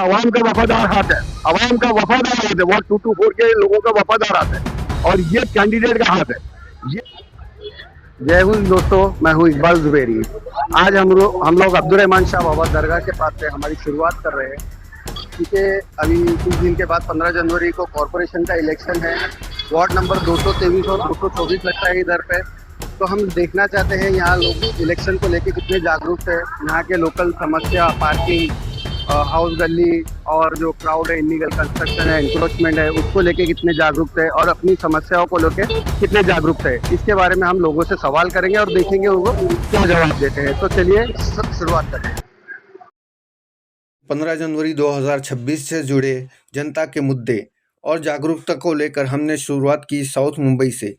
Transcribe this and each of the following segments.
आवाम का वफादार हाथ है, आवाम का वफादार हाथ है, वार्ड 224 के लोगों का वफादार हाथ है और ये कैंडिडेट का हाथ है। ये जय हिंद दोस्तों, मैं हूँ इकबाल जुबेरी। आज हम लोग अब्दुर्रहमान शाह बाबा दरगाह के पास से हमारी शुरुआत कर रहे हैं, क्योंकि अभी कुछ दिन के बाद 15 जनवरी को कॉरपोरेशन का इलेक्शन है। वार्ड नंबर 223 और 224 लगता है इधर पे। तो हम देखना चाहते हैं यहाँ लोग इलेक्शन को लेके कितने जागरूक है, यहाँ के लोकल समस्या, पार्किंग, हाउस गली और जो क्राउड है, इलीगल कंस्ट्रक्शन है, इंक्रोचमेंट है, उसको लेके कितने जागरूक है और अपनी समस्याओं को लेके कितने जागरूक है, इसके बारे में हम लोगों से सवाल करेंगे और देखेंगे वो क्या जवाब देते हैं। तो चलिए शुरुआत करते हैं। 15 जनवरी 2026 से जुड़े जनता के मुद्दे और जागरूकता को लेकर हमने शुरुआत की साउथ मुंबई से,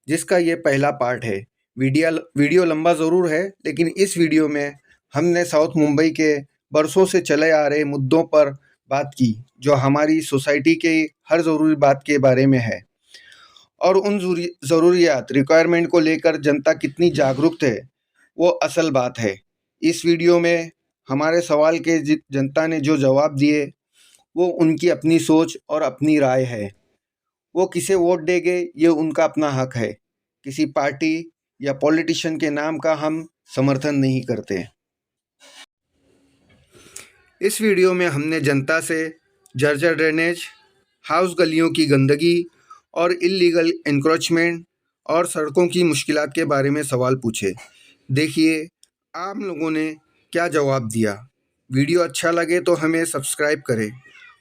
जिसका ये पहला पार्ट है। वीडियो लंबा ज़रूर है, लेकिन इस वीडियो में हमने साउथ मुंबई के बरसों से चले आ रहे मुद्दों पर बात की, जो हमारी सोसाइटी के हर ज़रूरी बात के बारे में है और उन ज़रूरियात रिक्वायरमेंट को लेकर जनता कितनी जागरूक है, वो असल बात है। इस वीडियो में हमारे सवाल के जनता ने जो जवाब दिए वो उनकी अपनी सोच और अपनी राय है। वो किसे वोट देंगे ये उनका अपना हक है। किसी पार्टी या पॉलिटिशियन के नाम का हम समर्थन नहीं करते। इस वीडियो में हमने जनता से जर्जर ड्रेनेज, हाउस गलियों की गंदगी और इल्लीगल एनक्रोचमेंट और सड़कों की मुश्किलात के बारे में सवाल पूछे। देखिए आम लोगों ने क्या जवाब दिया। वीडियो अच्छा लगे तो हमें सब्सक्राइब करें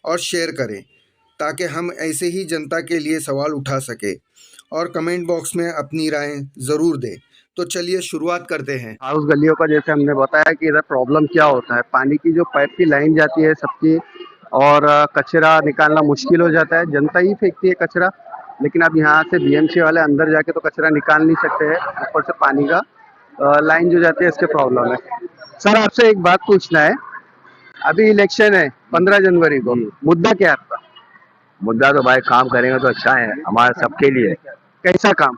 और शेयर करें, ताकि हम ऐसे ही जनता के लिए सवाल उठा सके और कमेंट बॉक्स में अपनी राय ज़रूर दें। तो चलिए शुरुआत करते हैं। हाउस गलियों का जैसे हमने बताया कि इधर प्रॉब्लम क्या होता है, पानी की जो पाइप की लाइन जाती है सबकी, और कचरा निकालना मुश्किल हो जाता है। जनता ही फेंकती है कचरा, लेकिन अब यहाँ से बीएमसी वाले अंदर जाके तो कचरा निकाल नहीं सकते हैं। ऊपर से पानी का लाइन जो जाती है, इसके प्रॉब्लम है। सर आपसे एक बात पूछना है, अभी इलेक्शन है 15 जनवरी को, मुद्दा क्या है आपका? मुद्दा तो भाई काम करेंगे तो अच्छा है हमारे सबके लिए। कैसा काम?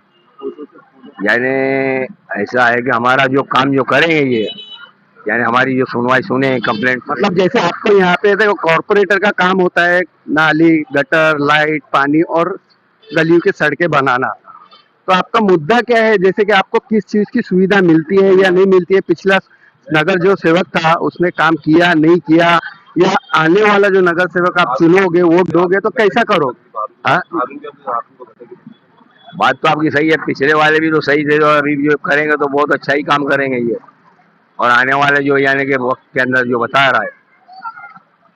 यानी ऐसा है कि हमारा जो काम जो करेंगे ये, यानी हमारी जो सुनवाई सुने, कंप्लेंट, मतलब जैसे आपको यहाँ पे देखो कॉर्पोरेटर का काम होता है नाली, गटर, लाइट, पानी और गलियों की सड़कें बनाना। तो आपका मुद्दा क्या है, जैसे कि आपको किस चीज की सुविधा मिलती है या नहीं मिलती है? पिछला नगर जो सेवक था उसने काम किया नहीं किया, या आने वाला जो नगर सेवक आप चुनोगे, वोट दोगे तो कैसा करोगे? हाँ, बात तो आपकी सही है। पिछले वाले भी तो सही थे, और अभी जो करेंगे तो बहुत अच्छा ही काम करेंगे ये, और आने वाले जो यानी कि वक्त के अंदर जो बता रहा है।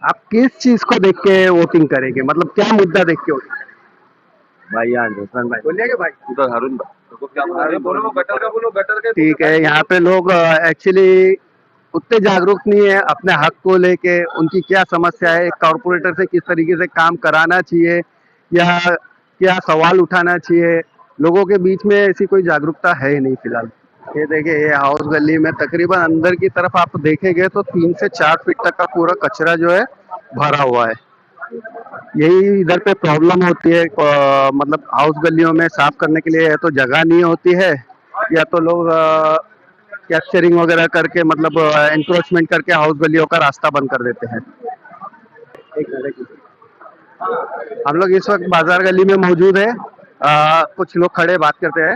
आप किस चीज को देख के वोटिंग करेंगे, मतलब क्या मुद्दा देख के वोटिंग? भाई यहाँ रोशन भाई बोलिए भाई, उधर हरुण भाई बोलो गटर के। ठीक है, यहाँ पे लोग एक्चुअली उतने जागरूक नहीं है अपने हक को लेके। उनकी क्या समस्या है, कॉर्पोरेटर से किस तरीके से काम कराना चाहिए या क्या सवाल उठाना चाहिए, लोगों के बीच में ऐसी कोई जागरूकता है ही नहीं फिलहाल। ये देखिए, ये हाउस गली में तकरीबन अंदर की तरफ आप देखेंगे तो 3 से 4 फीट तक का पूरा कचरा जो है भरा हुआ है। यही इधर पे प्रॉब्लम होती है, मतलब हाउस गलियों में साफ करने के लिए या तो जगह नहीं होती है, या तो लोग कैप्चरिंग वगैरह करके, मतलब एनक्रोचमेंट करके हाउस गलियों का रास्ता बंद कर देते हैं। हम लोग इस वक्त बाजार गली में मौजूद है, कुछ लोग खड़े बात करते हैं।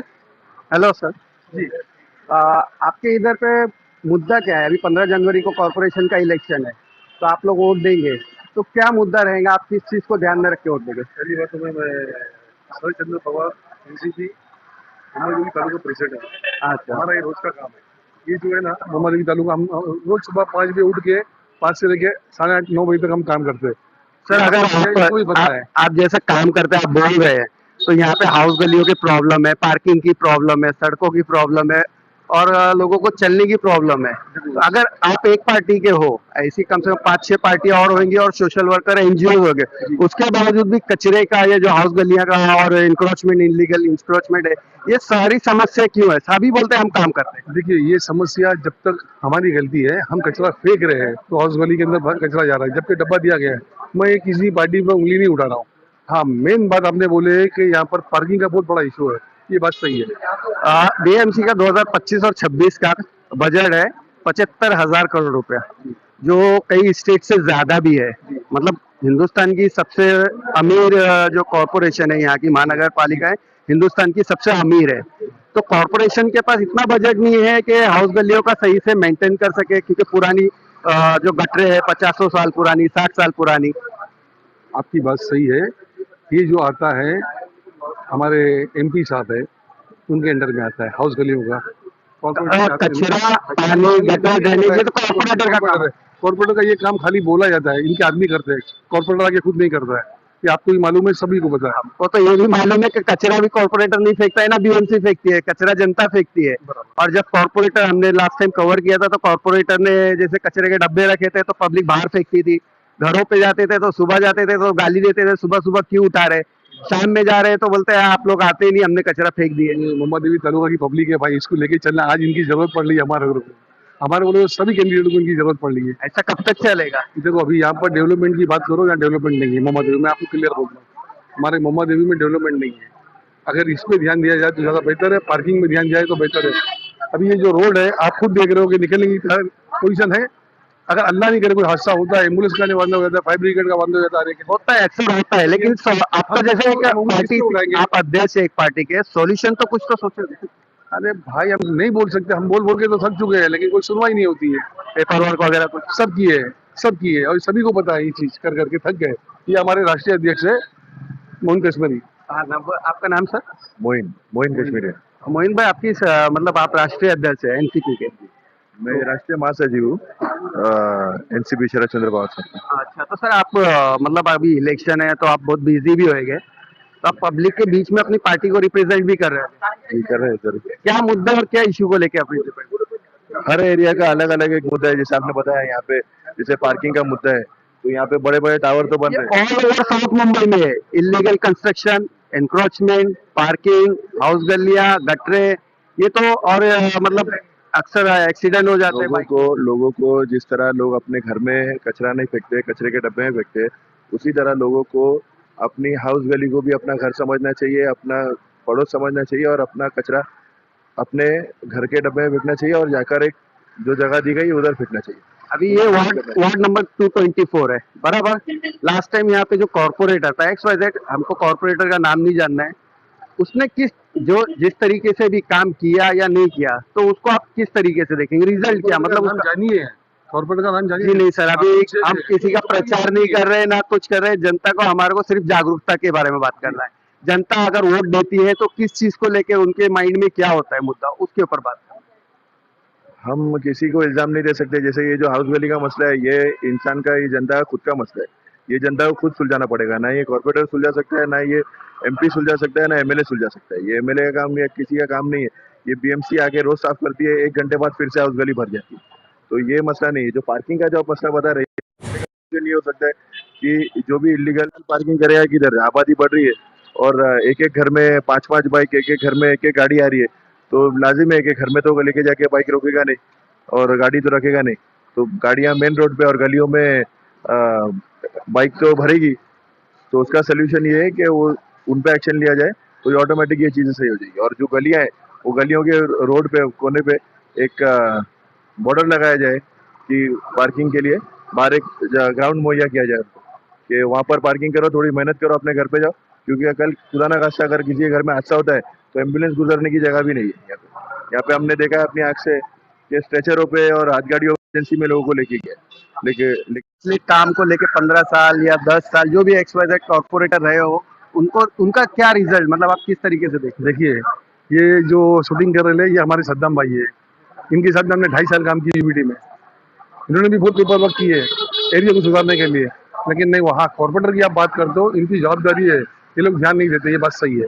हेलो सर जी, आपके इधर पे मुद्दा क्या है? अभी 15 जनवरी को कॉर्पोरेशन का इलेक्शन है, तो आप लोग वोट देंगे, तो क्या मुद्दा रहेगा? आप किस चीज को ध्यान में रख के वोट देंगे? पहली बात तो मैं शरद चंद्र पवार एनसीपी मोहम्मद तालुका प्रेसिडेंट है। अच्छा, हमारा ये रोज का काम है। ये जो है ना मोहम्मद तालुका, हम रोज सुबह 5 बजे उठ के 5 से लेके 8:30 9 बजे तक हम काम करते हैं। सर अगर आप जैसा काम करते हैं, आप बोल रहे हैं, तो यहाँ पे हाउस गलियों की प्रॉब्लम है, पार्किंग की प्रॉब्लम है, सड़कों की प्रॉब्लम है और लोगों को चलने की प्रॉब्लम है। तो अगर आप एक पार्टी के हो, ऐसी कम से कम 5-6 पार्टियां और होंगी और सोशल वर्कर, एनजीओ होंगे, उसके बावजूद भी कचरे का, ये जो हाउस गलियां का और इंक्रोचमेंट, इलीगल इंक्रोचमेंट है, ये सारी समस्या क्यों है? सभी बोलते हैं हम काम करते हैं। देखिए, ये समस्या जब तक हमारी गलती है, हम कचरा फेंक रहे हैं तो हाउस गली के अंदर कचरा जा रहा है, जबकि डब्बा दिया गया है। मैं किसी पार्टी पर उंगली नहीं उठा रहा हूँ। हाँ, मेन बात आपने बोले कि यहाँ पर पार्किंग का बहुत बड़ा इशू है, ये बात सही है। बीएमसी का 2025 और 26 का बजट है 75,000 करोड़ रुपया, जो कई स्टेट से ज्यादा भी है। मतलब हिंदुस्तान की सबसे अमीर जो कॉरपोरेशन है यहाँ की महानगर पालिका है, हिंदुस्तान की सबसे अमीर है। तो कॉरपोरेशन के पास इतना बजट नहीं है कि हाउस गलियों का सही से मेंटेन कर सके, क्योंकि पुरानी जो गटरे है 50 साल पुरानी, 60 साल पुरानी। आपकी बात सही है। ये जो आता है हमारे एमपी साहब है, उनके अंडर में आता है हाउस गलियों का। कचरा पानी गटर ड्रेनेज ये तो कॉरपोरेटर का काम है। कॉर्पोरेटर का ये काम खाली बोला जाता है, इनके आदमी करते हैं, कॉर्पोरेटर आके खुद नहीं करता है। ये आपको भी मालूम है, सभी को पता है। वो तो ये भी मालूम है कि कचरा भी कॉर्पोरेटर नहीं फेंकता है ना, बीएमसी फेंकती है, कचरा जनता फेंकती है। और जब कॉर्पोरेटर, हमने लास्ट टाइम कवर किया था, तो कॉर्पोरेटर ने जैसे कचरे के डब्बे रखे थे तो पब्लिक बाहर फेंकती थी, घरों पे जाते थे तो सुबह जाते थे तो गाली देते थे, सुबह सुबह क्यों उठा रहे, शाम में जा रहे हैं तो बोलते हैं आप लोग आते ही नहीं, हमने कचरा फेंक दिए। मोहम्मद देवी तालुका की पब्लिक है भाई, इसको लेके चलना। आज इनकी जरूरत पड़ रही है हमारे बोले सभी कैंडिडेट को इनकी जरूरत पड़ रही है। ऐसा कब तक चलेगा? देखो अभी यहाँ पर डेवलपमेंट की बात करो, यहाँ डेवलपमेंट नहीं है मोहम्मद देवी, मैं आपको क्लियर बोल रहा हूँ, हमारे मोहम्मद देवी में डेवलपमेंट नहीं है। अगर इस पे ध्यान दिया जाए तो ज्यादा बेहतर है, पार्किंग में ध्यान दिया जाए तो बेहतर है। अभी ये जो रोड है आप खुद देख रहे हो कि निकलने की पोजिशन है। अगर अल्लाह नहीं करे कोई हादसा होता है, एम्बुलेंस का बंद हो जाता है, फायर ब्रिगेड का बंद हो जाता है, होता है, अक्सर होता है। लेकिन आपका जैसे एक पार्टी, आप अध्यक्ष है एक पार्टी के, सॉल्यूशन तो कुछ तो सोचो। अरे भाई हम नहीं बोल सकते, हम बोल बोल के तो थक चुके हैं, लेकिन कोई सुनवाई नहीं होती है। पेपर वर्क वगैरह कुछ सब किए और सभी को पता है, ये चीज कर करके थक गए। ये हमारे राष्ट्रीय अध्यक्ष है मोहन कश्मीरी। आपका नाम सर? मोइन कश्मीरी। मोइन भाई, आपकी मतलब आप राष्ट्रीय अध्यक्ष है एनसीपी के? मैं राष्ट्रीय महासचिव हूँ एनसीपी शरद चंद्र पवार सर। अच्छा, तो सर आप मतलब अभी इलेक्शन है तो आप बहुत बिजी भी होंगे, तो आप पब्लिक के बीच में अपनी पार्टी को रिप्रेजेंट भी कर रहे हैं? जी कर रहे हैं सर। क्या मुद्दा और क्या इशू को लेके आप रिप्रेजेंट? हर एरिया का अलग अलग एक मुद्दा है, जैसे आपने बताया यहाँ पे जैसे पार्किंग का मुद्दा है, तो यहाँ पे बड़े बड़े टावर तो बन रहे हैं ऑल ओवर साउथ मुंबई में। Illegal construction, encroachment, parking, house गलियां, गटरे, ये तो और मतलब अक्सर एक्सीडेंट हो जाते हैं। लोगों को जिस तरह लोग अपने घर में कचरा नहीं फेंकते, कचरे के डब्बे में फेंकते, उसी तरह लोगों को अपनी हाउस गली को भी अपना घर समझना चाहिए, अपना पड़ोस समझना चाहिए और अपना कचरा अपने घर के डब्बे में फेंकना चाहिए और जाकर एक जो जगह दी गई उधर फेंकना चाहिए। अभी ये वार्ड नंबर 224 है बराबर। लास्ट टाइम यहाँ पे जो कॉर्पोरेटर था XYZ, हमको कॉर्पोरेटर का नाम नहीं जानना है, उसने जिस तरीके से भी काम किया या नहीं किया, तो उसको आप किस तरीके से देखेंगे? रिजल्ट क्या मतलब उसका जानिए, कॉर्पोरेटर का नाम जानिए। जी नहीं सर, अभी हम किसी का प्रचार नहीं कर रहे, ना कुछ कर रहे। जनता को, हमारे को सिर्फ जागरूकता के बारे में बात करना है। जनता अगर वोट देती है तो किस चीज को लेके उनके माइंड में क्या होता है मुद्दा, उसके ऊपर बात करना। हम किसी को इल्जाम नहीं दे सकते। जैसे ये जो हाउस गली का मसला है, ये इंसान का, ये जनता का खुद का मसला है, ये जनता को खुद सुलझाना पड़ेगा। ना ये कॉर्पोरेटर सुलझा सकता है, ना ये एमपी सुलझा सकता है, ना एमएलए सुलझा सकता है। ये एमएलए का काम या किसी का काम नहीं है। ये बीएमसी आके रोज साफ करती है, 1 घंटे बाद फिर से हाउस गली भर जाती है। तो ये मसला नहीं है। जो पार्किंग का जो मसला बता रही है, नहीं हो सकता है कि जो भी इलीगल पार्किंग करेगा, किधर आबादी बढ़ रही है और एक एक घर में 5-5 बाइक, एक एक घर में एक एक गाड़ी आ रही है, तो लाजिम है कि घर में तो लेके जाके बाइक रोकेगा नहीं और गाड़ी तो रखेगा नहीं, तो गाड़ियां मेन रोड पे और गलियों में बाइक तो भरेगी। तो उसका सोल्यूशन ये है कि वो उन पे एक्शन लिया जाए, तो ये ऑटोमेटिक ये चीज़ें सही हो जाएगी। और जो गलियां हैं, वो गलियों के रोड पे कोने पे एक बॉर्डर लगाया जाए कि पार्किंग के लिए बाहर एक ग्राउंड मुहैया किया जाए कि वहाँ पर पार्किंग करो, थोड़ी मेहनत करो, अपने घर पे जाओ, क्योंकि कल खुदा ना खास्ता अगर किसी के घर में हादसा होता है तो एम्बुलेंस गुजरने की जगह भी नहीं है। यहाँ पे हमने देखा है अपनी आँख से कि स्ट्रेचरों पे और हाथ गाड़ियों एजेंसी में लोगों को लेके गया, लेकिन काम को लेके 15 साल या 10 साल जो भी XYZ कॉर्पोरेटर रहे हो, उनका क्या रिजल्ट, मतलब आप किस तरीके से देखते? देखिए, ये जो शूटिंग कर रहे हैं, ये हमारे सद्दाम भाई है। इनके साथ में हमने 2.5 साल काम किया यूपीटी में। इन्होंने भी बहुत पेपर वर्क किए एरिया को सुधारने के लिए, लेकिन नहीं, वहाँ कॉर्पोरेटर की आप बात करते हो, इनकी जवाबदारी है, ये लोग ध्यान नहीं देते। ये बात सही है,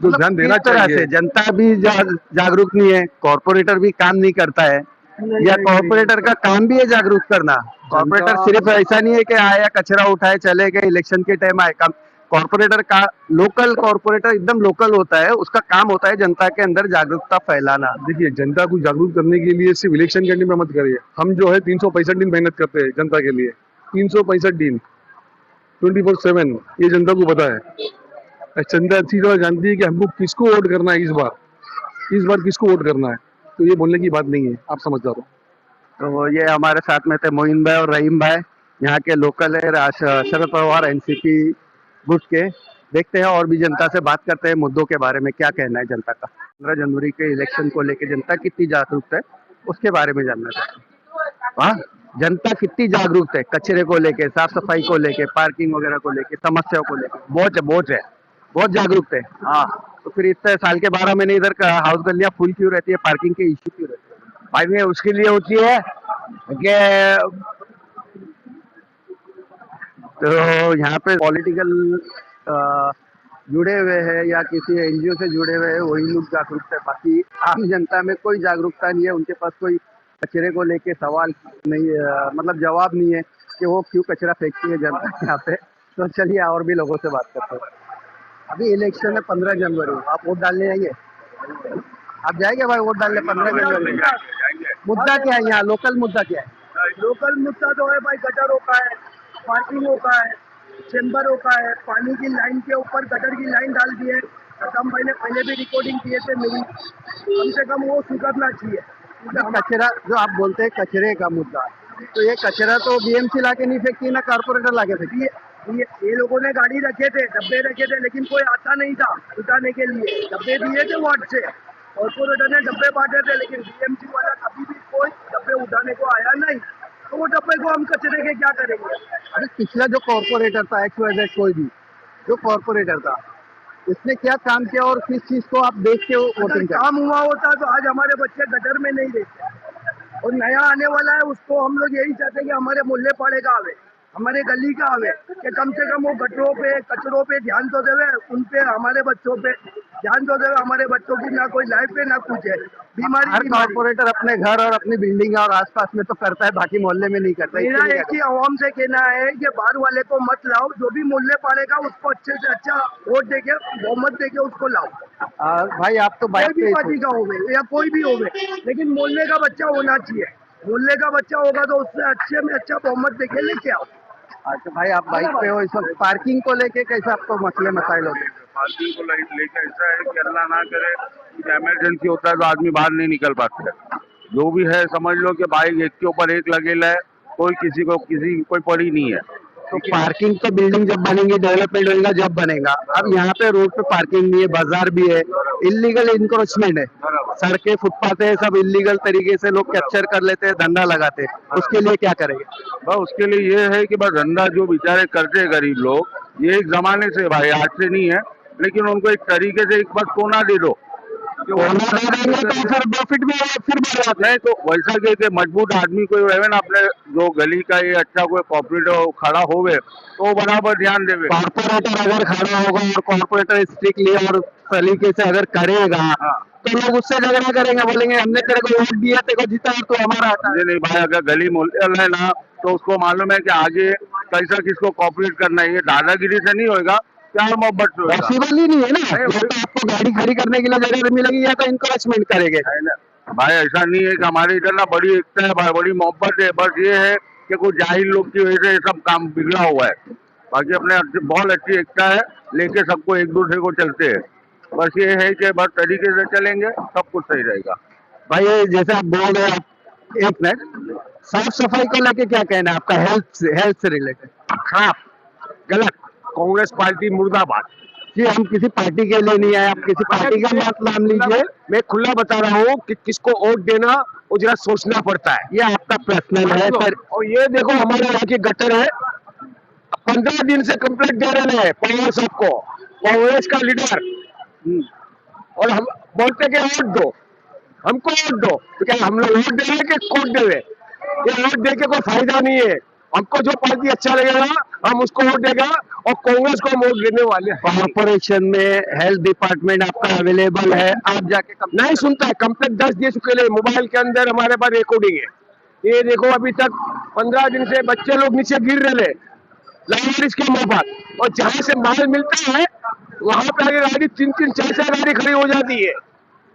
जो ध्यान देना चाहिए। जनता भी जागरूक नहीं है, कॉर्पोरेटर भी काम नहीं करता है, या कॉर्पोरेटर का काम भी है जागरूक करना। कॉर्पोरेटर सिर्फ ऐसा नहीं है कि आया कचरा उठाए चले गए, इलेक्शन के टाइम आए। काम कॉर्पोरेटर का, लोकल कॉर्पोरेटर एकदम लोकल होता है, उसका काम होता है जनता के अंदर जागरूकता फैलाना। देखिए, जनता को जागरूक करने के लिए सिर्फ इलेक्शन के में मत करिए। हम जो है 365 दिन मेहनत करते हैं जनता के लिए, 365 दिन 24/7, ये जनता को पता है। जनता अच्छी तरह जानती है कि हमको किसको वोट करना है, इस बार किसको वोट करना है। तो ये बोलने की बात नहीं है, आप समझदार हो। तो ये हमारे साथ में थे मोइन भाई और रहीम भाई, यहाँ के लोकल है शरद पवार एनसीपी गुट के। देखते हैं और भी जनता से बात करते हैं मुद्दों के बारे में, क्या कहना है जनता का। 15 जनवरी के इलेक्शन को लेकर जनता कितनी जागरूक है उसके बारे में जानना चाहते हैं। हाँ, जनता कितनी जागरूक है कचरे को लेके, साफ सफाई को लेके, पार्किंग वगैरह को लेके, समस्याओं को लेके? बहुत जागरूक है। हाँ, तो फिर इतने साल के 12 महीने इधर का हाउस गलियां फुल क्यों रहती है, पार्किंग के इश्यू क्यों रहते हैं? भाई ये उसके लिए होती है कि तो यहाँ पे पॉलिटिकल जुड़े हुए हैं या किसी एनजीओ से जुड़े हुए हैं वही लोग जागरूक है, बाकी आम जनता में कोई जागरूकता नहीं है। उनके पास कोई कचरे को लेके सवाल नहीं मतलब जवाब नहीं है कि वो क्यों कचरा फेंकती है जनता यहाँ पे। तो चलिए और भी लोगों से बात करते हैं। अभी इलेक्शन है 15 जनवरी, आप वोट डालने जाएंगे? आप जाएंगे भाई वोट डालने 15 जनवरी? मुद्दा क्या है यहाँ, लोकल मुद्दा क्या है? लोकल मुद्दा तो है भाई, गटरों का है, पार्किंगों का है, चेम्बरों का है, पानी की लाइन के ऊपर गटर की लाइन डाल दी है। हम पहले भी रिकॉर्डिंग किए थे मेरी, कम से कम वो सुधरना चाहिए। कचरा जो आप बोलते हैं कचरे का मुद्दा, तो ये कचरा तो बीएमसी लाके नहीं फेंकती ना, कारपोरेटर लाके फेंकती है। ये लोगों ने गाड़ी रखे थे, डब्बे रखे थे, लेकिन कोई आता नहीं था उठाने के लिए। डब्बे दिए थे वार्ड से, कॉर्पोरेटर ने डब्बे बांटे थे, लेकिन बीएमसी वाला कभी भी कोई डब्बे उठाने को आया नहीं। तो वो डब्बे को हम कचरे के क्या करेंगे? अरे पिछला जो कॉर्पोरेटर था XYZ कोई भी जो कॉर्पोरेटर था, इसने क्या काम किया और किस चीज को आप देख के वोटिंग कर? काम हुआ होता तो आज हमारे बच्चे गटर में नहीं रहते। और नया आने वाला है उसको हम लोग यही चाहते हैं कि हमारे मोहल्ले पाड़े का आवे, हमारे गली का आवे, कि कम से कम वो गटरों पे कचरों पे ध्यान तो देवे, उन पे हमारे बच्चों पे ध्यान तो देवे। हमारे बच्चों की ना कोई लाइफ है ना कुछ है, हर कॉर्पोरेटर अपने घर और अपनी बिल्डिंग और आसपास में तो करता है, बाकी मोहल्ले में नहीं करता। मेरा एक ही आवाम से कहना है कि बाहर वाले को मत लाओ, जो भी मोहल्ले पाड़ेगा उसको अच्छे से अच्छा वोट देके बहुमत देके उसको लाओ। भाई आप तो कोई भी पार्टी का होवे या कोई भी होवे, लेकिन मोहल्ले का बच्चा होना चाहिए। मोहल्ले का बच्चा होगा तो उससे अच्छे में अच्छा बहुमत देके लेके आओ। अच्छा भाई, आप बाइक पे हो, इस वक्त पार्किंग को लेके कैसे आपको मसले मसाइल होते हैं? पार्किंग को लेकर ऐसा है कि अल्लाह ना करे कुछ इमरजेंसी होता है तो आदमी बाहर नहीं निकल पाते। जो भी है समझ लो कि बाइक एक के ऊपर एक लगेला है, कोई किसी कोई पड़ी नहीं है। तो पार्किंग तो बिल्डिंग जब बनेंगी, डेवलपमेंट होगा जब बनेगा। अब यहाँ पे रोड पे पार्किंग नहीं है, बाजार भी है, इलीगल इंक्रोचमेंट है, सड़कें फुटपाथ है, सब इलीगल तरीके से लोग कैप्चर कर लेते हैं, धंधा लगाते हैं। उसके लिए क्या करेंगे? बस उसके लिए ये है कि बस धंधा जो बेचारे करते हैं गरीब लोग, ये एक जमाने से भाई आज से नहीं है, लेकिन उनको एक तरीके से एक बार सोना दे दो, तो फिर प्रॉफिट में फिर बढ़ जाता है। नहीं तो वैसा के मजबूत आदमी कोई रहे ना अपने जो गली का ये अच्छा कोई कॉर्पोरेटर खड़ा होवे तो बराबर ध्यान देवे। कॉर्पोरेटर अगर खड़ा होगा और कॉर्पोरेटर स्ट्रिक्टली और तरीके से अगर करेगा तो लोग उससे झगड़ा करेंगे, बोलेंगे हमने तेरे को वोट दिया, तेरे को जीता तो हमारा आता है। नहीं भाई, अगर गली मोहल्ले है ना तो उसको मालूम है कि आगे कैसा किसको कॉर्पोरेट करना है, ये दादागिरी से नहीं होगा, प्यार मोहब्बत से होगा। पॉसिबल ही नहीं है ना, या तो आपको गाड़ी खड़ी करने के लिए जगह मिलेगी या तो इंकरेजमेंट करेंगे। भाई ऐसा नहीं है कि हमारे इधर ना बड़ी एकता है भाई, बड़ी मोहब्बत है, बस ये है कि कुछ जाहिल लोग की वजह से सब काम बिगड़ा हुआ है। बाकी अपने बहुत अच्छी एकता है, लेके सबको एक दूसरे को चलते हैं। बस ये है कि बस तरीके से चलेंगे सब कुछ सही रहेगा। भाई जैसे आप बोल रहे हैं, एक मिनट, साफ सफाई को लेके क्या कहना है आपका, हेल्थ से रिलेटेड? खराब, गलत, कांग्रेस पार्टी मुर्दाबाद। जी, हम किसी पार्टी के लिए नहीं आए, आप किसी पार्टी का मत नाम लीजिए। मैं खुला बता रहा हूँ कि किसको वोट देना वो जरा सोचना पड़ता है, ये आपका पर्सनल है सर। और ये देखो हमारे यहाँ की गटर है, 15 दिन से कंप्लेंट दे रहे हैं पवार साहब को, कांग्रेस का लीडर, और हम बोलते कि वोट दो, हमको वोट दो, तो क्या हम लोग वोट दे रहे हैं कि कोर्ट दे रहे? ये वोट दे के कोई फायदा नहीं है। हमको जो पार्टी अच्छा लगेगा हम उसको वोट देगा, और कांग्रेस को हम वोट देने वाले हैं। कॉर्पोरेशन में हेल्थ डिपार्टमेंट आपका अवेलेबल है, आप जाके नहीं सुनता है, कंप्लेंट 10 दे चुके हैं, मोबाइल के अंदर हमारे पास रिकॉर्डिंग है। ये देखो अभी तक 15 दिन से बच्चे लोग नीचे गिर रहे लाइब्रेरीज के मुफ्त, और जहाँ से माल मिलता है वहां पे आगे गाड़ी 3-3, 4-4 गाड़ी खड़ी हो जाती है।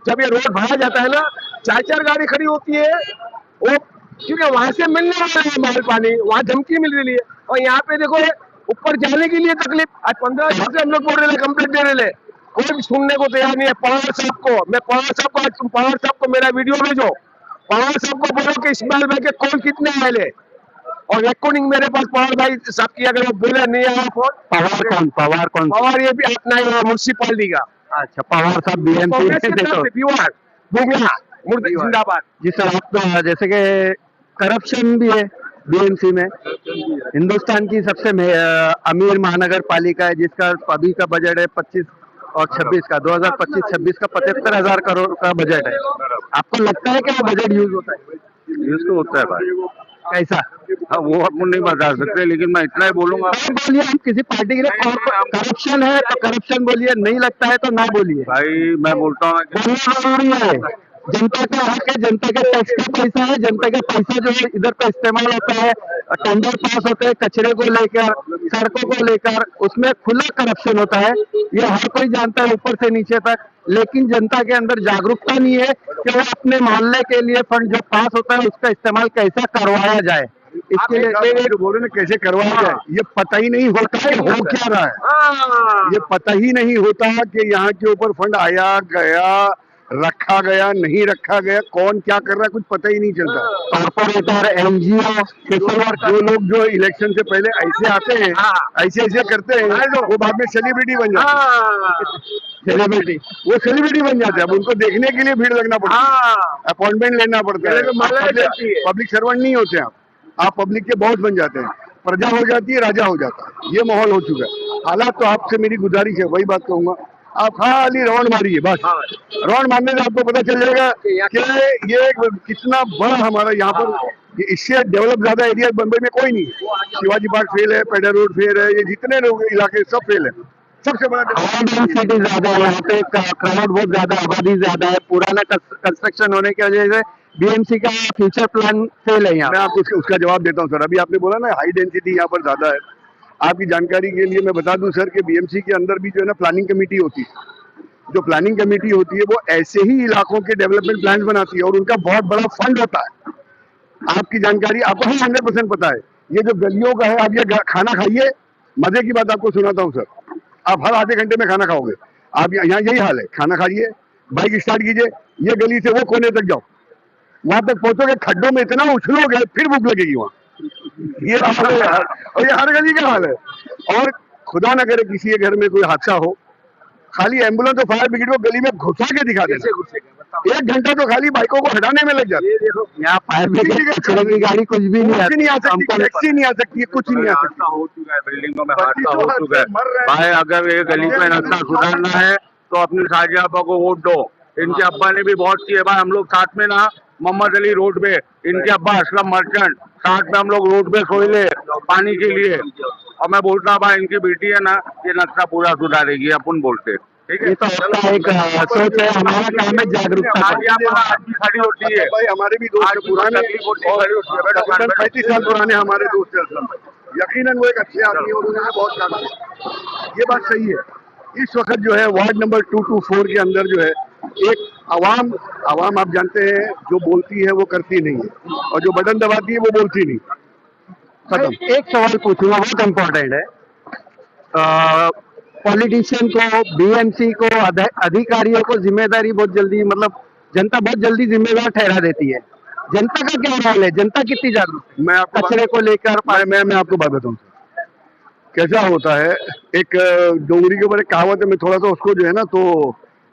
जब ये रोड भरा जाता है ना, 4-4 गाड़ी खड़ी होती है, वो क्योंकि वहां से मिलने वाला है माल पानी, वहां धमकी मिल रही है, और यहाँ पे देखो ऊपर जाने के लिए तकलीफ। आज 15 दिन से हम लोग बोल रहे कंप्लेंट दे रहे, कोई भी सुनने को तैयार नहीं है। पवार साहब को मैं पवार साहब को आज तुम पवार साहब को मेरा वीडियो भेजो, पवार साहब को बोलो कि इस्माइल भाई के कॉल कितने आए, और रिकॉर्डिंग मेरे पास पवार भाई साहब की, अगर वो बोले नहीं आया फोन। पवार कौन? पवार ये भी अपना ही म्यूनसिपालिटी का। अच्छा, पवार साहब बीएमसी कांग्रेस के में तरफ देखो से दीवार बुगला मुर्दा जिंदाबाद। जी सर, आप जैसे कि करप्शन भी है बीएमसी में। हिंदुस्तान की सबसे अमीर महानगर पालिका है, जिसका अभी का बजट है 25 और 26 का, 2025-26 का 75,000 करोड़ का बजट है। आपको लगता है कि वो बजट यूज होता है? यूज तो होता है भाई, कैसा? हाँ वो अपन नहीं बता सकते, लेकिन मैं इतना ही बोलूंगा बोलिए, हम किसी पार्टी के लिए करप्शन है तो करप्शन बोलिए, नहीं लगता है तो ना बोलिए। भाई। मैं बोलता हूँ कि बोलना जरूरी है। जनता का हक है, जनता के टैक्स का पैसा है, जनता का पैसा जो है इधर पे इस्तेमाल होता है, टेंडर पास होते हैं कचरे को लेकर, सड़कों को लेकर, उसमें खुला करप्शन होता है। ये हर कोई जानता है ऊपर से नीचे तक, लेकिन जनता के अंदर जागरूकता नहीं है कि वो अपने मोहल्ले के लिए फंड जो पास होता है उसका इस्तेमाल कैसा करवाया जाए। इसके लिए जो बोले ना कैसे करवाया जाए, ये पता ही नहीं होता है हो क्या रहा है। ये पता ही नहीं होता कि यहाँ के ऊपर फंड आया गया, रखा गया, नहीं रखा गया, कौन क्या कर रहा है, कुछ पता ही नहीं चलता। कॉर्पोरेटर, एनजीओ, जो लोग जो इलेक्शन से पहले ऐसे आते हैं, ऐसे ऐसे करते हैं, वो बाद में सेलिब्रिटी बन जाते हैं। सेलिब्रिटी, वो सेलिब्रिटी बन जाते हैं। अब उनको देखने के लिए भीड़ लगना पड़ता है, अपॉइंटमेंट लेना पड़ता है। पब्लिक सर्वेंट नहीं होते आप पब्लिक के बॉस बन जाते हैं। प्रजा हो जाती है, राजा हो जाता है। ये माहौल हो चुका है। हालात तो आपसे मेरी गुजारिश है, वही बात कहूंगा, आप खाली राउंड मारिए बस। राउंड मारने से आपको पता चल जाएगा कि ये कितना बड़ा हमारा यहाँ पर, इससे डेवलप ज्यादा एरिया बम्बई में कोई नहीं है। शिवाजी पार्क फेल है, पेडर रोड फेल है, ये जितने लोग इलाके सब फेल है। सबसे बड़ा सिटी ज्यादा है, यहाँ पे क्राउड बहुत ज्यादा, आबादी ज्यादा है, पुराना कंस्ट्रक्शन होने की वजह से बीएमसी का फ्यूचर प्लान फेल है यहाँ। मैं आपको उसका जवाब देता हूँ सर। अभी आपने बोला ना हाई डेंसिटी यहाँ पर ज्यादा है। आपकी जानकारी के लिए मैं बता दूं सर कि बीएमसी के अंदर भी जो है ना प्लानिंग कमेटी होती है। जो प्लानिंग कमेटी होती है वो ऐसे ही इलाकों के डेवलपमेंट प्लान बनाती है और उनका बहुत बड़ा फंड होता है। आपकी जानकारी आपको 100% पता है। ये जो गलियों का है, आप ये खाना खाइए, मजे की बात आपको सुनाता हूँ सर। आप हर आधे घंटे में खाना खाओगे। आप यहाँ यही हाल है, खाना खाइए, बाइक स्टार्ट कीजिए, ये गली से वो कोने तक जाओ, वहां तक पहुंचोगे, खड्डों में इतना उछलोगे फिर भूख लगेगी वहां। ये हाल है यार, और ये हर गली का हाल है। और खुदा न करे किसी के घर में कोई हादसा हो, खाली एम्बुलेंस और फायर ब्रिगेड को गली में घुसा के दिखा देना। 1 घंटा तो खाली बाइकों को हटाने में लग जाता है। यहाँ फायर ब्रिगेड की गाड़ी कुछ भी नहीं आ सकती, टैक्सी नहीं आ सकती, कुछ नहीं आ सकती। हो चुका है, बिल्डिंगों में हादसा हो चुका है भाई। अगर ये गली में रास्ता सुधारना है तो अपनी साजिया अब्बा को वोट दो। इनके अब्बा ने भी बहुत किए भाई। हम लोग साथ में ना मोहम्मद अली रोड पे, इनके अब्बा असलम मर्चेंट, साथ में हम लोग रोड पे सोए पानी के लिए। और मैं बोलता भाई इनकी बेटी है ना, ये नक्शा पूरा सुधारेगी, अपन बोलते। ठीक है, ये तो आपका एक सोच है, हमारा काम है जागरूकता। खड़ी होती है भाई, हमारे भी दोस्त पुराने 35 साल पुराने हमारे दोस्त हैं असलम भाई। यकीनन वो एक अच्छे आदमी और उन्होंने बहुत काम किया, ये बात सही है। इस वक्त जो है वार्ड नंबर 224 के अंदर जो है एक आवाम आप जानते हैं जो बोलती है वो करती नहीं है, और जो बटन दबाती है वो बोलती नहीं। खत्म। एक सवाल पूछूंगा, बहुत इम्पोर्टेंट है। पॉलिटिशियन को, बीएमसी को, अधिकारियों को जिम्मेदारी बहुत जल्दी, मतलब जनता बहुत जल्दी जिम्मेदार ठहरा देती है। जनता का क्या रोल है? जनता कितनी जागरूक है? मैं आपको कचरे को लेकर मैं आपको बात बताऊँ कैसा होता है। एक डोंगरी के ऊपर एक कहावत है, मैं थोड़ा सा उसको जो है ना तो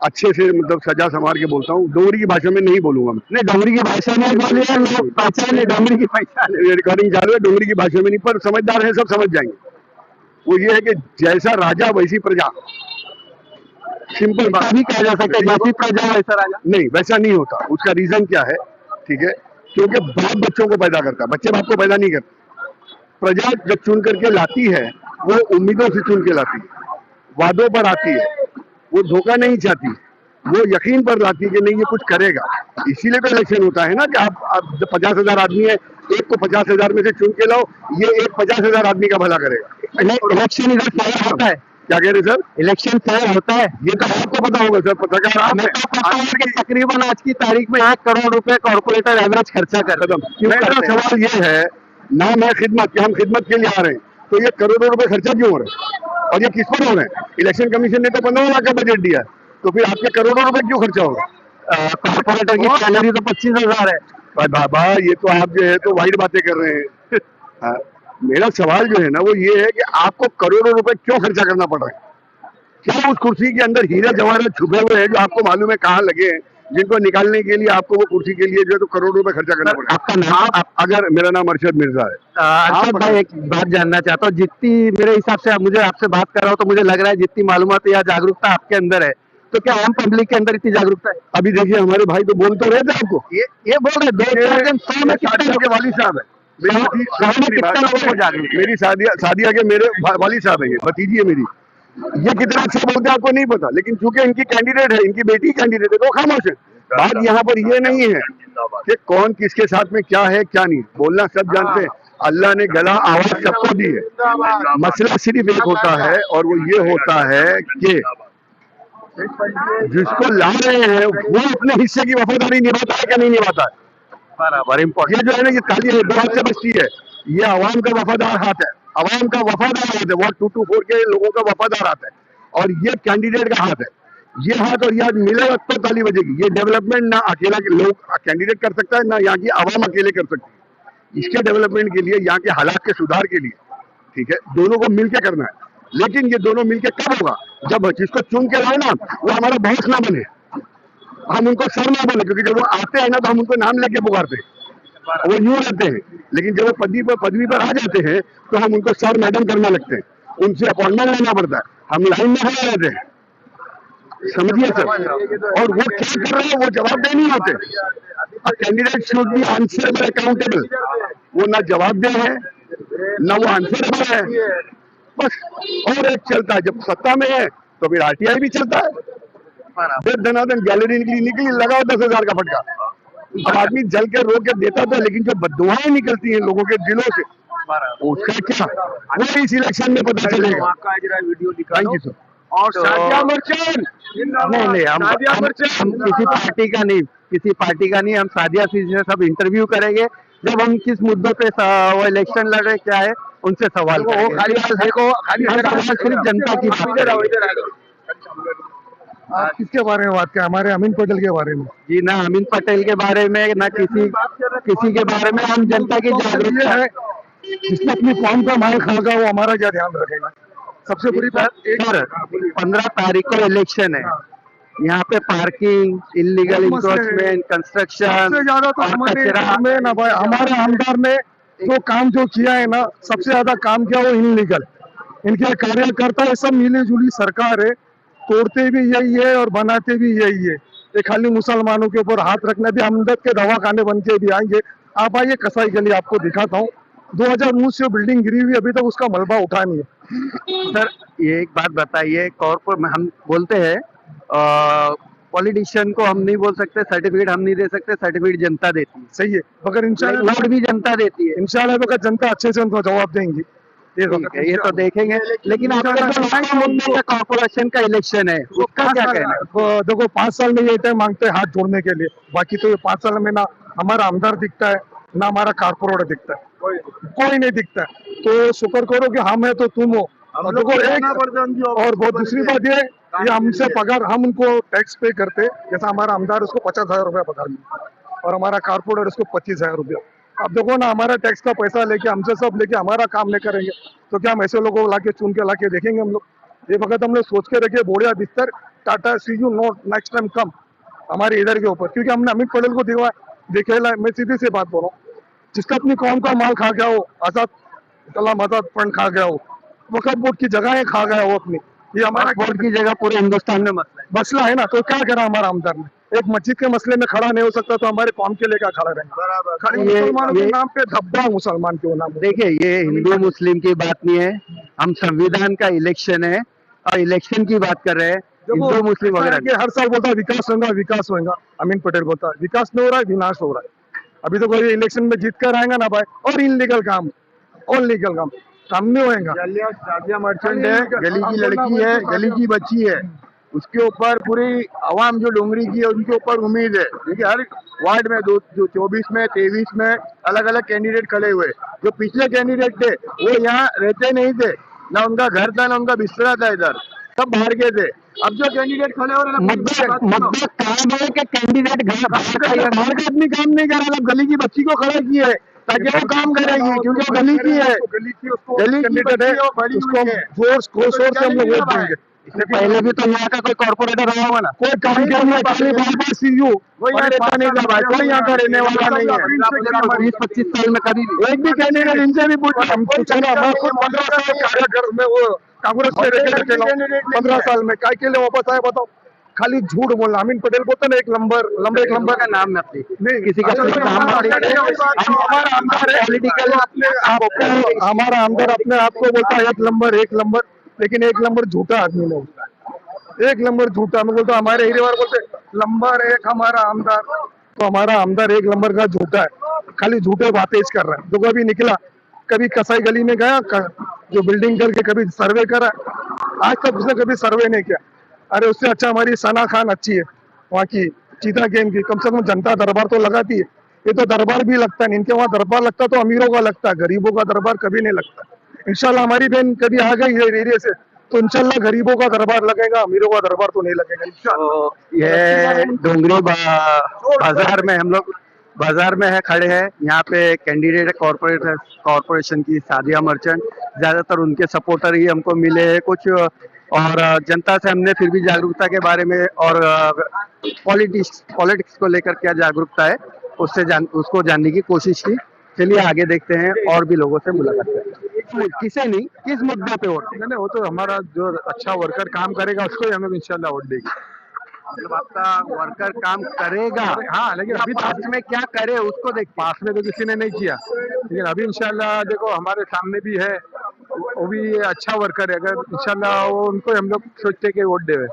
अच्छे से मतलब सजा संवार के बोलता हूँ। डोंगरी की भाषा में नहीं बोलूंगा मैं। नहीं, डोंगरी की भाषा में बोलिए, लोग पहचान है डोंगरी की पहचान। रिकॉर्डिंग चालू है, डोंगरी की भाषा में नहीं, पर समझदार है, सब समझ जाएंगे। वो ये है कि जैसा राजा वैसी प्रजा, सिंपल बात। भी कहा जा सकता है जैसी प्रजा वैसा राजा। नहीं, वैसा नहीं होता। उसका रीजन क्या है? ठीक है, क्योंकि बाप बच्चों को पैदा करता है, बच्चे बाप को पैदा नहीं करते। प्रजा जब चुन करके लाती है वो उम्मीदों से चुन के लाती है, वादों पर आती है, वो धोखा नहीं चाहती, वो यकीन पर लाती है कि नहीं ये कुछ करेगा। इसीलिए तो इलेक्शन होता है ना कि आप 50,000 आदमी है, एक को 50,000 में से चुन के लाओ, ये एक 50,000 आदमी का भला करेगा। इलेक्शन इधर फेयर होता है। क्या कह रहे सर? इलेक्शन फेयर होता है, ये तो आपको पता होगा सर, पत्रकार आप हैं। तकरीबन आज की तारीख में 1 करोड़ रुपए कॉर्पोरेटर एवरेज खर्चा कर खत्म। मेरा सवाल ये है, नाम है खिदमत, कि हम खिदमत के लिए आ रहे हैं, तो ये करोड़ों रुपए खर्चा क्यों हो रहे हैं? और ये किस पर हो रहे हैं? इलेक्शन कमीशन ने तो 15 लाख का बजट दिया, तो फिर आपके करोड़ों रुपए क्यों खर्चा होगा? कॉर्पोरेटर की सैलरी तो 25,000 है। बाबा, ये तो आप जो है तो वाइड बातें कर रहे हैं। हाँ, मेरा सवाल जो है ना वो ये है कि आपको करोड़ों रुपए क्यों खर्चा करना पड़ रहा है? क्या उस कुर्सी के अंदर हीरे जवाहरात छुपे हुए हैं जो आपको मालूम है कहाँ लगे हैं, जिनको निकालने के लिए आपको वो कुर्सी के लिए जो है तो करोड़ों रुपए खर्चा करना पड़ेगा? आपका नाम? अगर मेरा नाम अरशद मिर्जा है। अरशद भाई, एक बात जानना चाहता हूँ। जितनी मेरे हिसाब से मुझे आपसे बात कर रहा हूँ तो मुझे लग रहा है जितनी मालूमात या जागरूकता आपके अंदर है, तो क्या आम पब्लिक के अंदर इतनी जागरूकता है? अभी देखिए हमारे भाई तो बोल तो रहे थे आपको, ये बोल रहे 2 में कितने सादिया के वाली साहब है, कितने लोगों को जागरूक? मेरी सादिया के मेरे वाली साहब है, ये भतीजी है मेरी। ये कितना अच्छा बोलते हैं आपको नहीं पता, लेकिन चूंकि इनकी कैंडिडेट है, इनकी बेटी कैंडिडेट है तो खामोश है। बात यहाँ पर ये नहीं है कि कौन किसके साथ में क्या है क्या नहीं, बोलना सब जानते हैं। अल्लाह ने गला आवाज सबको दी है। मसला सिर्फ एक होता है और वो ये होता है कि जिसको ला रहे हैं वो अपने हिस्से की वफादारी निभाता है क्या नहीं निभाता है। बराबर इम्पोर्टेंट। ये जो है ना ये ताली बात से बचती है, ये आवाम का वफादार हाथ है, आवाम का वफादार हाथ है, वार्ड 224 के लोगों का वफादार हाथ है और ये कैंडिडेट का हाथ है। ये हाथ और ये हाथ मिलेगा तो ताली बजेगी। ये डेवलपमेंट ना अकेला लोग कैंडिडेट कर सकता है, ना यहाँ की आवाम अकेले कर सकती है। इसके डेवलपमेंट के लिए, यहाँ के हालात के सुधार के लिए, ठीक है, दोनों को मिलकर करना है। लेकिन ये दोनों मिलकर कब होगा? जब जिसको चुन के लाए ना वो हमारा बॉस ना बने, हम उनको सर ना बोले, क्योंकि जब वो आते हैं ना तो हम उनको नाम लेके पुकारते हैं, वो यूं रहते हैं। लेकिन जब वो पदवी पर आ जाते हैं तो हम उनको सर मैडम करने लगते हैं, उनसे अपॉइंटमेंट लेना पड़ता है, हम लाइन में खड़े रहते हैं, समझिए सर। और वो क्या कर रहे हैं वो जवाबदेह नहीं होते। Candidate should be answerable, accountable. वो ना जवाबदेह है ना वो आंसरेबल है, बस। और एक चलता है, जब सत्ता में है तो फिर आरटीआई भी चलता है। धनाधन गैलरी निकली लगाओ 10,000 का फटका। अब आदमी जल के रो के देता था, लेकिन जो बददुआएं निकलती हैं लोगों के दिलों से उसका क्या वो इस इलेक्शन में पता चलेगा। Thank you sir. और सादिया मर्चेंट नहीं, हम किसी पार्टी का नहीं, हम सादिया से सब इंटरव्यू करेंगे। जब हम किस मुद्दों पे वो इलेक्शन लड़ रहे क्या है उनसे सवाल करेंगे। सिर्फ जनता की बात। आप किसके बारे में बात करें? हमारे अमीन पटेल के बारे में? जी ना, अमीन पटेल के बारे में ना किसी के बारे में। हम जनता की जागरूकता है। जिसने अपनी कौम का माल खाएगा वो हमारा क्या ध्यान रखेगा? सबसे बुरी बात 15 तारीख को इलेक्शन है, यहाँ पे पार्किंग, इलीगल इंक्रोचमेंट, कंस्ट्रक्शन, सबसे ज्यादा तो हमारे ना भाई, हमारे आमदार ने जो काम जो किया है ना, सबसे ज्यादा काम किया वो इनलीगल। इनके कार्यकर्ता ये सब मिली जुली सरकार है, तोड़ते भी यही है और बनाते भी यही है। ये खाली मुसलमानों के ऊपर हाथ रखना भी, हमदर्द के दवाखाने बन के भी आएंगे। आप आइए कसाई गली, आपको दिखाता हूँ। 2009 से बिल्डिंग गिरी हुई, अभी तक उसका मलबा उठा नहीं है। सर ये एक बात बताइए, कॉर्पोरेट हम बोलते हैं पॉलिटिशियन को हम नहीं बोल सकते, सर्टिफिकेट हम नहीं दे सकते, सर्टिफिकेट जनता देती है। सही है, मगर इंशाल्लाह वोट भी जनता देती है। इंशाल्लाह मगर जनता अच्छे से उनको जवाब देंगी। ये तो देखेंगे। लेकिन आपका कॉर्पोरेशन का इलेक्शन है, उसका क्या कहना है? देखो 5 साल में ये टाइम मांगते हैं हाथ जोड़ने के लिए, बाकी तो ये 5 साल में ना हमारा आमदार दिखता है ना हमारा कारपोरेटर दिखता है, कोई नहीं दिखता है। तो शुक्र करो कि हम है तो तुम हो। देखो एक और बहुत दूसरी बात ये हमसे पगार, हम उनको टैक्स पे करते, जैसा हमारा आमदार उसको 50,000 रुपया पगार मिलता है और हमारा कारपोरेटर उसको 25,000 रुपया। अब देखो ना, हमारा टैक्स का पैसा लेके हमसे सब लेके हमारा काम नहीं करेंगे तो क्या हम ऐसे लोगों को लाके चुन के लाके देखेंगे हम लोग? ये वक्त हम लोग सोच के रखे, बोड़िया बिस्तर, टाटा सी यू नोट नेक्स्ट टाइम कम हमारे इधर के ऊपर, क्योंकि हमने अमित पटेल को देखेला। मैं सीधी सी बात बोल रहा हूँ, जिसका अपनी कौम का माल खा गया हो, आजाद फंड खा गया हो, वक्त बोर्ड की जगह खा गया हो अपनी, ये हमारा बोर्ड की जगह पूरे हिंदुस्तान में मसला है ना। तो क्या करा हमारा आमदार ने? एक मस्जिद के मसले में खड़ा नहीं हो सकता तो हमारे कौम के लिए क्या खड़ा रहेगा? खाली मुसलमानों के नाम पे धब्बा मुसलमान के नाम। देखिए ये हिंदू मुस्लिम की बात नहीं है, हम संविधान का इलेक्शन है और इलेक्शन की बात कर रहे हैं। हिंदू मुस्लिम वगैरह हर साल बोलता है विकास होगा, अमीन पटेल बोलता है विकास नहीं हो रहा है, विनाश हो रहा है। अभी तो कोई इलेक्शन में जीत कर आएगा ना भाई, और इनलीगल काम नहीं होएगा। सादिया मर्चेंट है, गली की लड़की है, गली की बच्ची है, उसके ऊपर पूरी आवाम जो डोंगरी की है उनके ऊपर उम्मीद है। देखिए हर वार्ड में जो 24 में 23 में अलग अलग कैंडिडेट खड़े हुए। जो पिछले कैंडिडेट थे वो यहाँ रहते नहीं थे, ना उनका घर था ना उनका बिस्तरा था, इधर सब बाहर के थे। अब जो कैंडिडेट खड़े हो रहे कैंडिडेट बाहर का आदमी काम नहीं कर रहा, गली की बच्ची को खड़ा किए ताकि वो काम करेगी, क्योंकि वो गली की है, गली की कैंडिडेट है, उसको जोर शोर से हम लोग वोट देंगे। इससे पहले भी तो यहाँ का कोई कॉर्पोरेटर रहा होगा ना, कोई काम नहीं, खाली बार सीयू कोई यहाँ रहता नहीं था भाई, कोई यहाँ का रहने वाला नहीं है। 20-25 साल में कभी एक भी कैंडिडेट इनसे भी पूछा, हम पूछा ना, मैं खुद 15 साल कार्यकर में वो कांग्रेस में रह के चला 15 साल में, काय के लिए वापस आया बताओ? खाली झूठ बोलना। अमीन पटेल बोलते ना, एक नंबर का नाम में अपनी नहीं, किसी का हमारा आमदार अपने आप को बोलता है एक नंबर, लेकिन एक नंबर झूठा आदमी नहीं होता है। एक नंबर झूठा। मैं बोलता हमारे एरिया बोलते नंबर 1 हमारा आमदार, तो हमारा आमदार 1 नंबर का झूठा है, खाली झूठे बातें कर रहा है। जो कभी निकला, कभी कसाई गली में गया, जो बिल्डिंग करके कभी सर्वे करा, आज तक उसने कभी सर्वे नहीं किया। अरे उससे अच्छा हमारी सना खान अच्छी है, वहाँ की चीता गेम की, कम से कम जनता दरबार तो लगाती है। ये तो दरबार भी लगता है, इनके वहाँ दरबार लगता तो अमीरों का लगता है, गरीबों का दरबार कभी नहीं लगता। इंशाल्लाह हमारी बहन कभी आ गई है एरिया से, तो इंशाल्लाह गरीबों का दरबार लगेगा, अमीरों का दरबार तो नहीं लगेगा इंशाल्लाह। ये डोंगरी बाजार में हम लोग बाजार में है, खड़े हैं। यहाँ पे कैंडिडेट है कॉरपोरेशन की सादिया मर्चेंट, ज्यादातर उनके सपोर्टर ही हमको मिले हैं कुछ, और जनता से हमने फिर भी जागरूकता के बारे में और पॉलिटिक्स को लेकर क्या जागरूकता है उसको जानने की कोशिश की। चलिए आगे देखते हैं और भी लोगों से मुलाकात करते हैं। किसे नहीं, किस मुद्दे पे वोट? नहीं, वो तो हमारा जो अच्छा वर्कर काम करेगा उसको ही हम लोग इंशाल्लाह वोट देंगे। मतलब आपका वर्कर काम करेगा, हाँ, लेकिन अभी पास में क्या करे उसको देख। पास में तो किसी ने नहीं किया, लेकिन अभी इंशाल्लाह देखो हमारे सामने भी है, वो भी अच्छा वर्कर है। अगर इंशाल्लाह वो उनको हम लोग सोचते कि वोट देवे।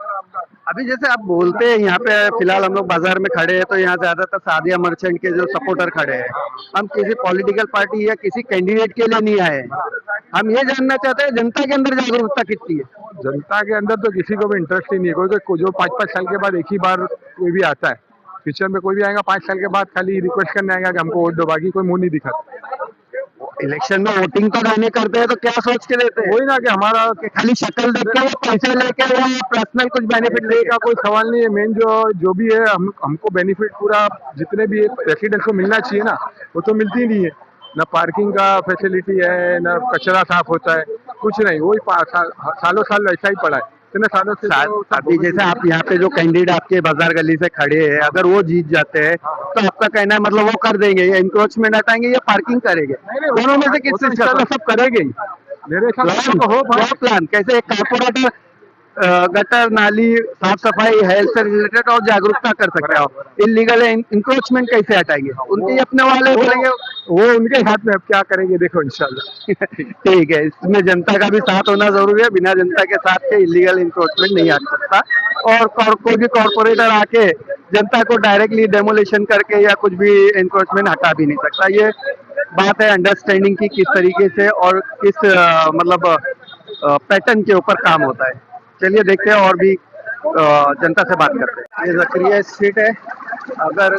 अभी जैसे आप बोलते हैं, यहाँ पे फिलहाल हम लोग बाजार में खड़े हैं, तो यहाँ ज्यादातर सादिया मर्चेंट के जो सपोर्टर खड़े हैं। हम किसी पॉलिटिकल पार्टी या किसी कैंडिडेट के लिए नहीं आए हैं, हम ये जानना चाहते हैं जनता के अंदर जागरूकता कितनी है। जनता के अंदर तो किसी को भी इंटरेस्ट ही नहीं है। कोई जो 5-5 साल के बाद एक ही बार कोई भी आता है, फ्यूचर में कोई भी आएगा 5 साल के बाद खाली रिक्वेस्ट करने आएगा कि हमको वोट दो, बाकी कोई मुंह नहीं दिखाता। इलेक्शन में वोटिंग तो रहने करते हैं, तो क्या सोच के देते हैं? वही ना कि हमारा खाली शक्ल देख के पैसे लेके या पर्सनल कुछ बेनिफिट लेने का कोई सवाल नहीं है। मेन जो भी है, हमको बेनिफिट पूरा जितने भी रेसिडेंट्स को मिलना चाहिए ना, वो तो मिलती नहीं है। ना पार्किंग का फैसिलिटी है, ना कचरा साफ होता है, कुछ नहीं। वही सालों साल ऐसा ही पड़ा है, इतने सालों से। अभी जैसे आप यहाँ पे जो कैंडिडेट आपके बाजार गली से खड़े हैं, अगर वो जीत जाते हैं तो आपका कहना है मतलब वो कर देंगे, या इंक्रोचमेंट हटाएंगे या पार्किंग करेंगे? दोनों में से किस चीज का? सब करेंगे मेरे हिसाब प्लान कैसे एक कॉर्पोरेटर गटर नाली साफ सफाई हेल्थ से रिलेटेड और जागरूकता कर सकते हो, इलीगल इंक्रोचमेंट कैसे हटाएंगे? उनके अपने वाले करेंगे, वो उनके हाथ में। अब क्या करेंगे देखो इंशाल्लाह। ठीक है, इसमें जनता का भी साथ होना जरूरी है, बिना जनता के साथ के इलीगल इंक्रोचमेंट नहीं हट सकता। और कोई भी कॉर्पोरेटर आके जनता को डायरेक्टली डेमोलिशन करके या कुछ भी इंक्रोचमेंट हटा भी नहीं सकता। ये बात है अंडरस्टैंडिंग की, किस तरीके से और किस मतलब पैटर्न के ऊपर काम होता है। चलिए देखते हैं और भी जनता से बात करते हैं। ये जकरिया स्ट्रीट है। अगर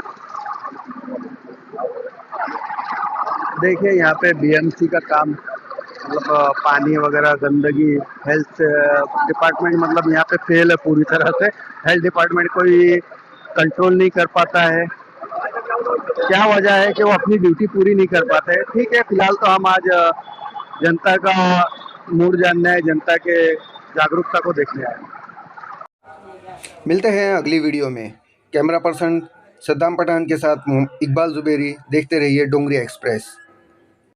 देखिए यहाँ पे बीएमसी का काम, मतलब पानी वगैरह गंदगी, हेल्थ डिपार्टमेंट मतलब यहाँ पे फेल है पूरी तरह से। हेल्थ डिपार्टमेंट कोई कंट्रोल नहीं कर पाता है। क्या वजह है कि वो अपनी ड्यूटी पूरी नहीं कर पाते? ठीक है, फिलहाल तो हम आज जनता का मूड जानने आए, जनता के जागरूकता को देखने आए। मिलते हैं अगली वीडियो में। कैमरा पर्सन सद्दाम पठान के साथ इकबाल जुबेरी। देखते रहिए डोंगरी एक्सप्रेस।